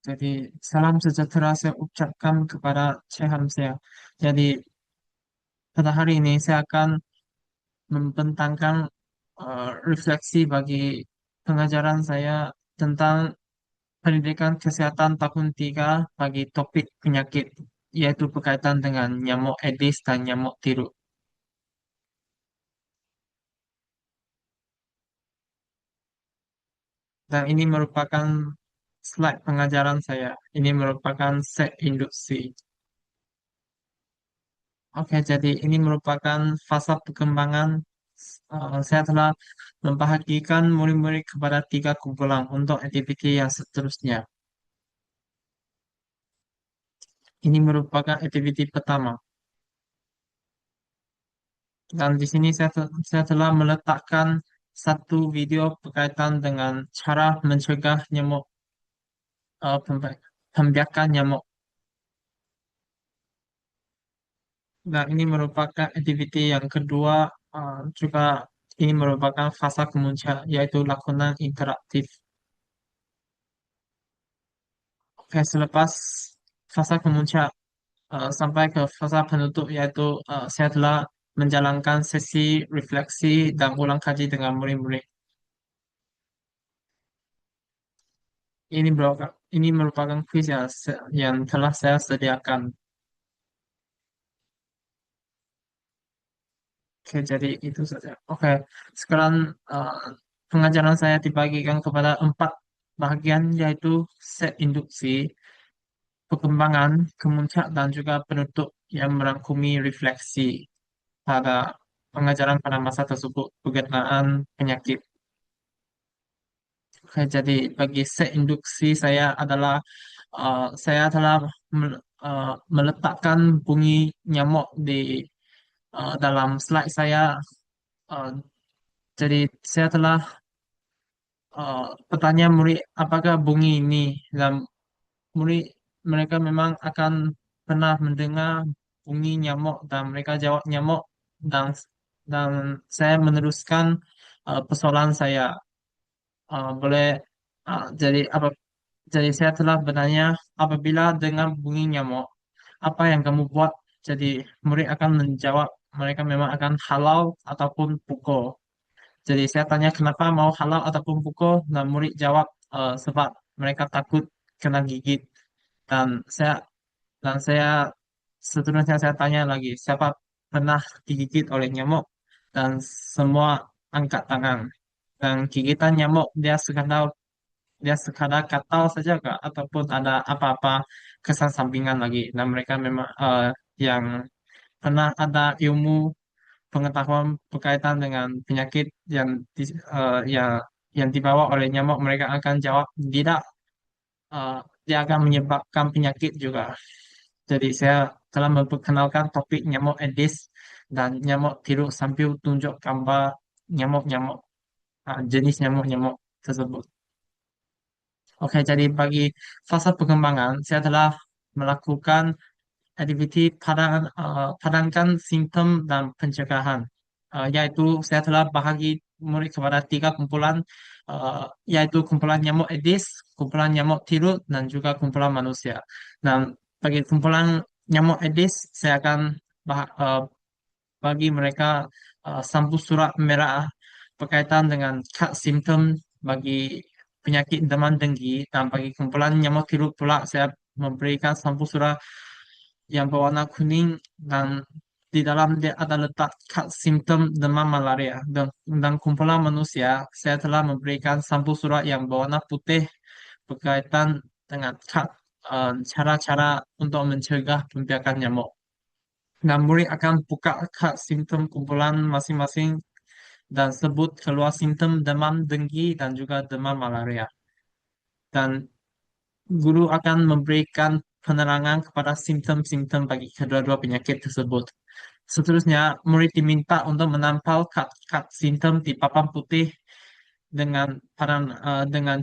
Jadi, salam sejahtera saya ucapkan kepada Cik Hamzah. Jadi, pada hari ini saya akan membentangkan refleksi bagi pengajaran saya tentang pendidikan kesehatan tahun 3 bagi topik penyakit, yaitu berkaitan dengan nyamuk Aedes dan nyamuk tiru. Dan ini merupakan slide pengajaran saya. Ini merupakan set induksi. Oke, jadi ini merupakan fasa perkembangan. Saya telah membahagikan murid-murid kepada 3 kumpulan untuk aktiviti yang seterusnya. Ini merupakan aktiviti pertama. Dan di sini saya telah meletakkan satu video berkaitan dengan cara mencegah nyamuk, pembiakan nyamuk. Dan ini merupakan aktiviti yang kedua, juga ini merupakan fasa kemuncak, yaitu lakonan interaktif. Oke, selepas fasa kemuncak sampai ke fasa penutup, yaitu saya telah menjalankan sesi refleksi dan ulang kaji dengan murid-murid. Ini merupakan kuis yang telah saya sediakan. Oke, jadi itu saja. Oke, sekarang uh, pengajaran saya dibagikan kepada 4 bagian, yaitu set induksi, perkembangan, kemuncak, dan juga penutup yang merangkumi refleksi pada pengajaran pada masa tersebut berkenaan penyakit. Oke, jadi bagi set induksi saya adalah saya telah meletakkan bunyi nyamuk di dalam slide saya. Uh, jadi saya telah bertanya murid apakah bunyi ini, dan murid mereka memang akan pernah mendengar bunyi nyamuk dan mereka jawab nyamuk, dan dan saya meneruskan persoalan saya. Boleh jadi apa Jadi saya telah bertanya, apabila dengar bunyi nyamuk, apa yang kamu buat? Jadi murid akan menjawab, mereka memang akan halau ataupun pukul. Jadi saya tanya kenapa mau halau ataupun pukul, dan murid jawab sebab mereka takut kena gigit. Dan saya dan saya seterusnya saya tanya lagi, siapa pernah digigit oleh nyamuk? Dan semua angkat tangan. Dan gigitan nyamuk dia sekadar katal saja kak, ataupun ada apa-apa kesan sampingan lagi. Dan mereka memang yang pernah ada ilmu pengetahuan berkaitan dengan penyakit ya, yang dibawa oleh nyamuk, mereka akan jawab tidak, uh, dia akan menyebabkan penyakit juga. Jadi saya telah memperkenalkan topik nyamuk Aedes dan nyamuk tiru sambil tunjuk gambar nyamuk-nyamuk, jenis nyamuk-nyamuk tersebut. Oke, jadi bagi fase pengembangan, saya telah melakukan aktiviti padamkan simptom dan pencegahan. Yaitu saya telah bahagi murid kepada 3 kumpulan, yaitu kumpulan nyamuk Aedes, kumpulan nyamuk tiru, dan juga kumpulan manusia. Dan bagi kumpulan nyamuk Aedes, saya akan bagi mereka sampul surat merah berkaitan dengan kad simptom bagi penyakit demam denggi, dan bagi kumpulan nyamuk tiru pula saya memberikan sampul surat yang berwarna kuning, dan di dalam dia ada letak kad simptom demam malaria. Dan kumpulan manusia saya telah memberikan sampul surat yang berwarna putih berkaitan dengan kad cara-cara untuk mencegah pembiakan nyamuk. Dan murid akan buka kad simptom kumpulan masing-masing dan sebut keluar simptom demam denggi dan juga demam malaria. Dan guru akan memberikan penerangan kepada simptom-simptom bagi kedua-dua penyakit tersebut. Seterusnya, murid diminta untuk menampal kad simptom di papan putih dengan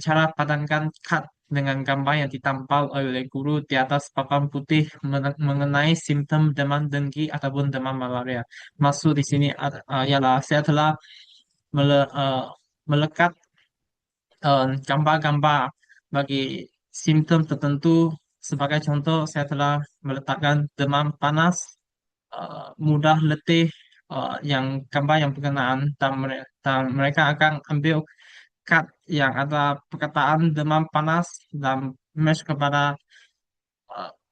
cara padankan kad dengan gambar yang ditampal oleh guru di atas papan putih mengenai simptom demam denggi ataupun demam malaria. Maksud di sini ialah saya telah melekat gambar-gambar bagi simptom tertentu. Sebagai contoh, saya telah meletakkan demam panas, mudah letih, yang gambar yang berkenaan, dan mereka akan ambil kad yang ada perkataan demam panas dan match kepada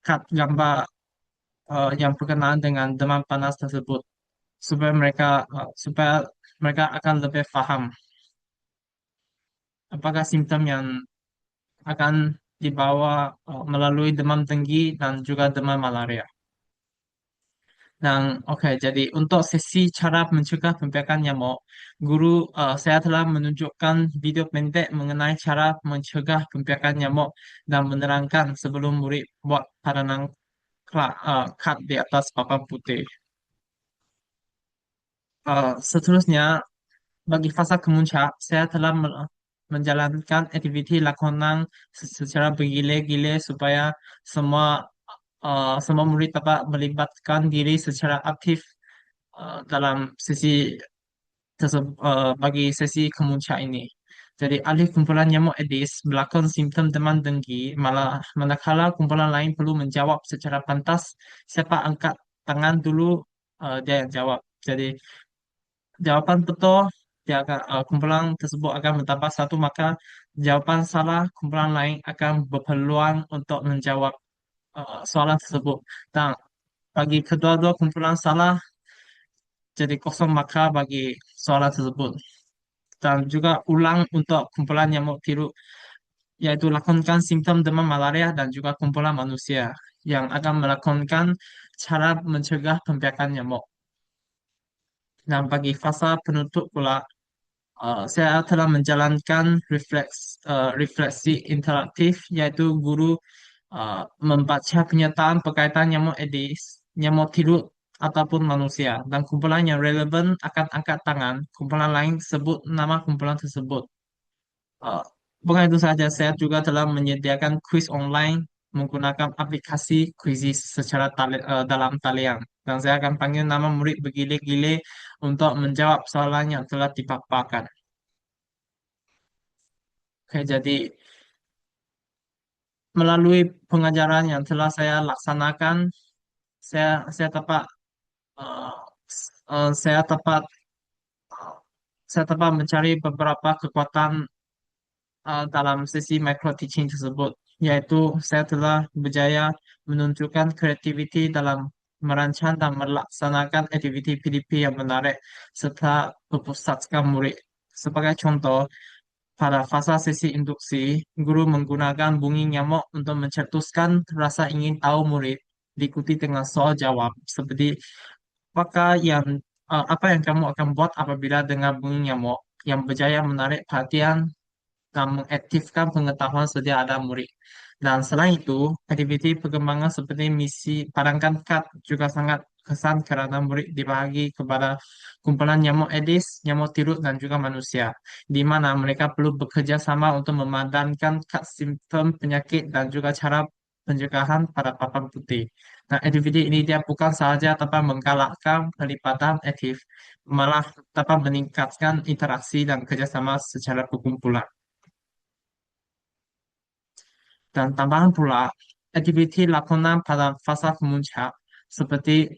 kad gambar yang berkenaan dengan demam panas tersebut, supaya mereka akan lebih paham apakah simptom yang akan dibawa melalui demam tinggi dan juga demam malaria. Dan oke, jadi untuk sesi cara mencegah pembiakan nyamuk, saya telah menunjukkan video pendek mengenai cara mencegah pembiakan nyamuk dan menerangkan sebelum murid buat padanan kad di atas papan putih. Seterusnya, bagi fasa kemuncak, saya telah menjalankan aktiviti lakonan secara bergile-gile supaya semua semua murid dapat melibatkan diri secara aktif dalam bagi sesi kemuncak ini. Jadi, alih kumpulan nyamuk Aedes berlakon simptom demam denggi, manakala kumpulan lain perlu menjawab secara pantas, siapa angkat tangan dulu, dia yang jawab. Jadi, jawapan betul, kumpulan tersebut akan mendapat satu, maka jawapan salah, kumpulan lain akan berpeluang untuk menjawab soalan tersebut. Dan bagi kedua-dua kumpulan salah, jadi kosong maka bagi soalan tersebut. Dan juga ulang untuk kumpulan nyamuk tiru, yaitu lakukan simptom demam malaria dan juga kumpulan manusia yang akan melakukan cara mencegah pembiakan nyamuk. Dan bagi fasa penutup pula, saya telah menjalankan refleksi interaktif, yaitu guru membaca pernyataan berkaitan nyamuk Aedes, nyamuk tidur, ataupun manusia. Dan kumpulan yang relevan akan angkat tangan, kumpulan lain sebut nama kumpulan tersebut. Uh, Bukan itu saja, saya juga telah menyediakan kuis online menggunakan aplikasi Quizizz dalam talian. Dan saya akan panggil nama murid bergile-gile untuk menjawab soalan yang telah dipaparkan. Oke, jadi melalui pengajaran yang telah saya laksanakan, saya dapat uh, saya dapat saya dapat mencari beberapa kekuatan dalam sesi micro teaching tersebut, yaitu saya telah berjaya menunjukkan kreativiti dalam merancang dan melaksanakan aktiviti PDP yang menarik serta berpusatkan murid. Sebagai contoh, pada fasa sesi induksi, guru menggunakan bunyi nyamuk untuk mencetuskan rasa ingin tahu murid, diikuti dengan soal jawab seperti apa yang kamu akan buat apabila dengar bunyi nyamuk, yang berjaya menarik perhatian dan mengaktifkan pengetahuan sedia ada murid. Dan selain itu, aktiviti perkembangan seperti misi padangkan kad juga sangat kesan karena murid dibagi kepada kumpulan nyamuk Aedes, nyamuk tirus, dan juga manusia, di mana mereka perlu bekerja sama untuk memadamkan kad simptom penyakit dan juga cara pencegahan pada papan putih. Nah, aktiviti ini dia bukan sahaja dapat menggalakkan pelibatan aktif, malah dapat meningkatkan interaksi dan kerjasama secara berkumpulan. Dan tambahan pula, aktiviti lakonan pada fasa kemuncak seperti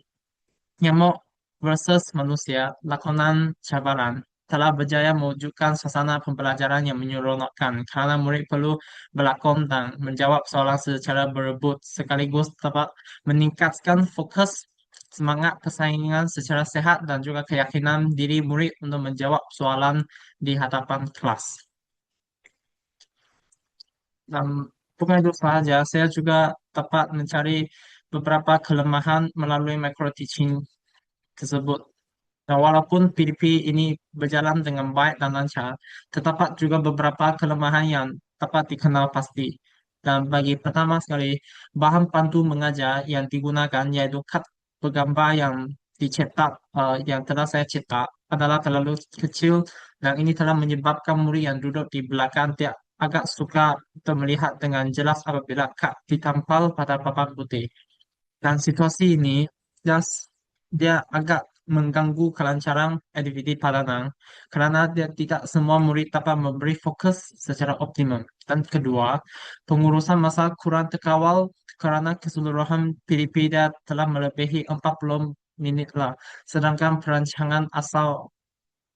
nyamuk versus manusia, lakonan cabaran telah berjaya mewujudkan suasana pembelajaran yang menyeronokkan karena murid perlu berlakon dan menjawab soalan secara berebut sekaligus dapat meningkatkan fokus, semangat persaingan secara sehat dan juga keyakinan diri murid untuk menjawab soalan di hadapan kelas. Dan bukan itu saja, saya juga dapat mencari beberapa kelemahan melalui micro teaching tersebut. Nah, walaupun PDP ini berjalan dengan baik dan lancar, terdapat juga beberapa kelemahan yang dapat dikenal pasti. Dan bagi pertama sekali, bahan pandu mengajar yang digunakan yaitu kad bergambar yang yang telah saya cetak adalah terlalu kecil, dan ini telah menyebabkan murid yang duduk di belakang dia agak suka untuk melihat dengan jelas apabila kad ditampal pada papan putih. Dan situasi ini dia, dia agak mengganggu kelancaran aktiviti Padang karena dia tidak semua murid dapat memberi fokus secara optimum. Dan kedua, pengurusan masa kurang terkawal karena keseluruhan PDP dia telah melebihi 40 menit lah. Sedangkan perancangan asal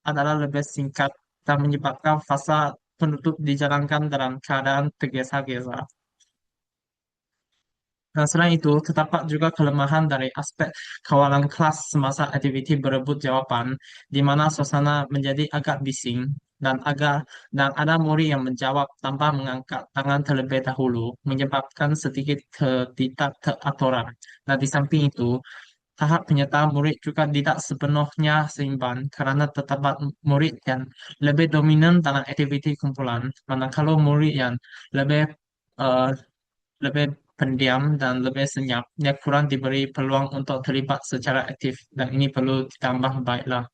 adalah lebih singkat dan menyebabkan fasa penutup dijalankan dalam keadaan tergesa-gesa. Dan selain itu, terdapat juga kelemahan dari aspek kawalan kelas semasa aktiviti berebut jawapan, di mana suasana menjadi agak bising dan ada murid yang menjawab tanpa mengangkat tangan terlebih dahulu, menyebabkan sedikit ketidakteraturan. Dan di samping itu, tahap penyertaan murid juga tidak sepenuhnya seimbang karena terdapat murid yang lebih dominan dalam aktiviti kumpulan, manakala murid yang lebih eh, lebih pendiam dan lebih senyap. Dia kurang diberi peluang untuk terlibat secara aktif dan ini perlu ditambah baiklah.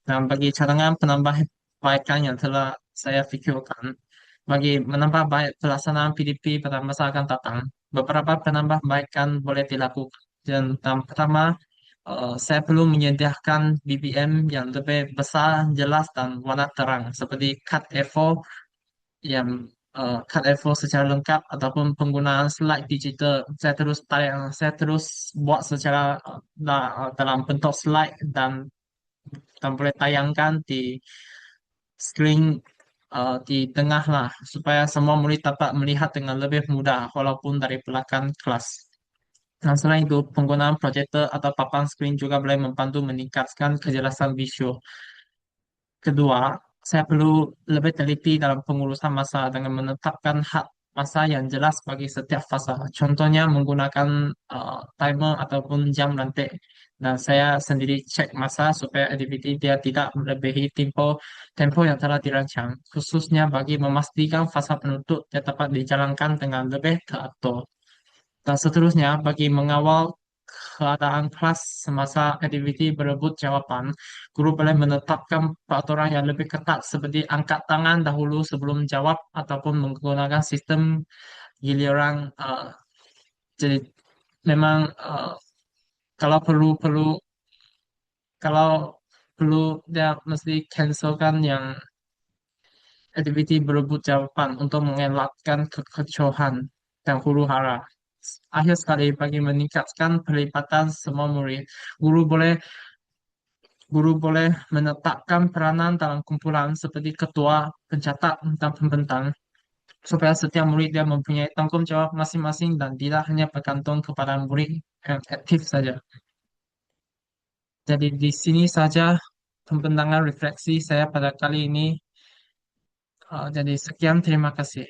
Dan bagi cadangan penambahbaikan yang telah saya fikirkan, bagi menambah baik pelaksanaan PDP pada masa akan datang, beberapa penambahbaikan boleh dilakukan. Dan pertama, saya perlu menyediakan BBM yang lebih besar, jelas, dan warna terang, seperti Cat A4 yang cut A4 secara lengkap ataupun penggunaan slide digital. Saya terus buat secara dalam bentuk slide dan boleh tayangkan di screen di tengah lah supaya semua murid dapat melihat dengan lebih mudah walaupun dari belakang kelas. Dan selain itu, penggunaan proyektor atau papan screen juga boleh membantu meningkatkan kejelasan visual. Kedua, saya perlu lebih teliti dalam pengurusan masa dengan menetapkan hak masa yang jelas bagi setiap fasa. Contohnya menggunakan timer ataupun jam rantai. Dan saya sendiri cek masa supaya aktiviti dia tidak melebihi tempo yang telah dirancang, khususnya bagi memastikan fasa penutup dia dapat dijalankan dengan lebih teratur. Dan seterusnya, bagi mengawal keadaan kelas semasa aktiviti berebut jawapan, guru boleh menetapkan peraturan yang lebih ketat seperti angkat tangan dahulu sebelum jawab ataupun menggunakan sistem giliran. Jadi memang kalau perlu perlu kalau perlu dia mesti cancelkan yang aktiviti berebut jawaban untuk mengelakkan kekacauan dan huru hara. Akhir sekali, bagi meningkatkan pelibatan semua murid, guru boleh guru boleh menetapkan peranan dalam kumpulan seperti ketua, pencatat, dan pembentang, supaya setiap murid dia mempunyai tanggung jawab masing-masing dan tidak hanya bergantung kepada murid yang aktif saja. Jadi di sini saja pembentangan refleksi saya pada kali ini. Jadi sekian, terima kasih.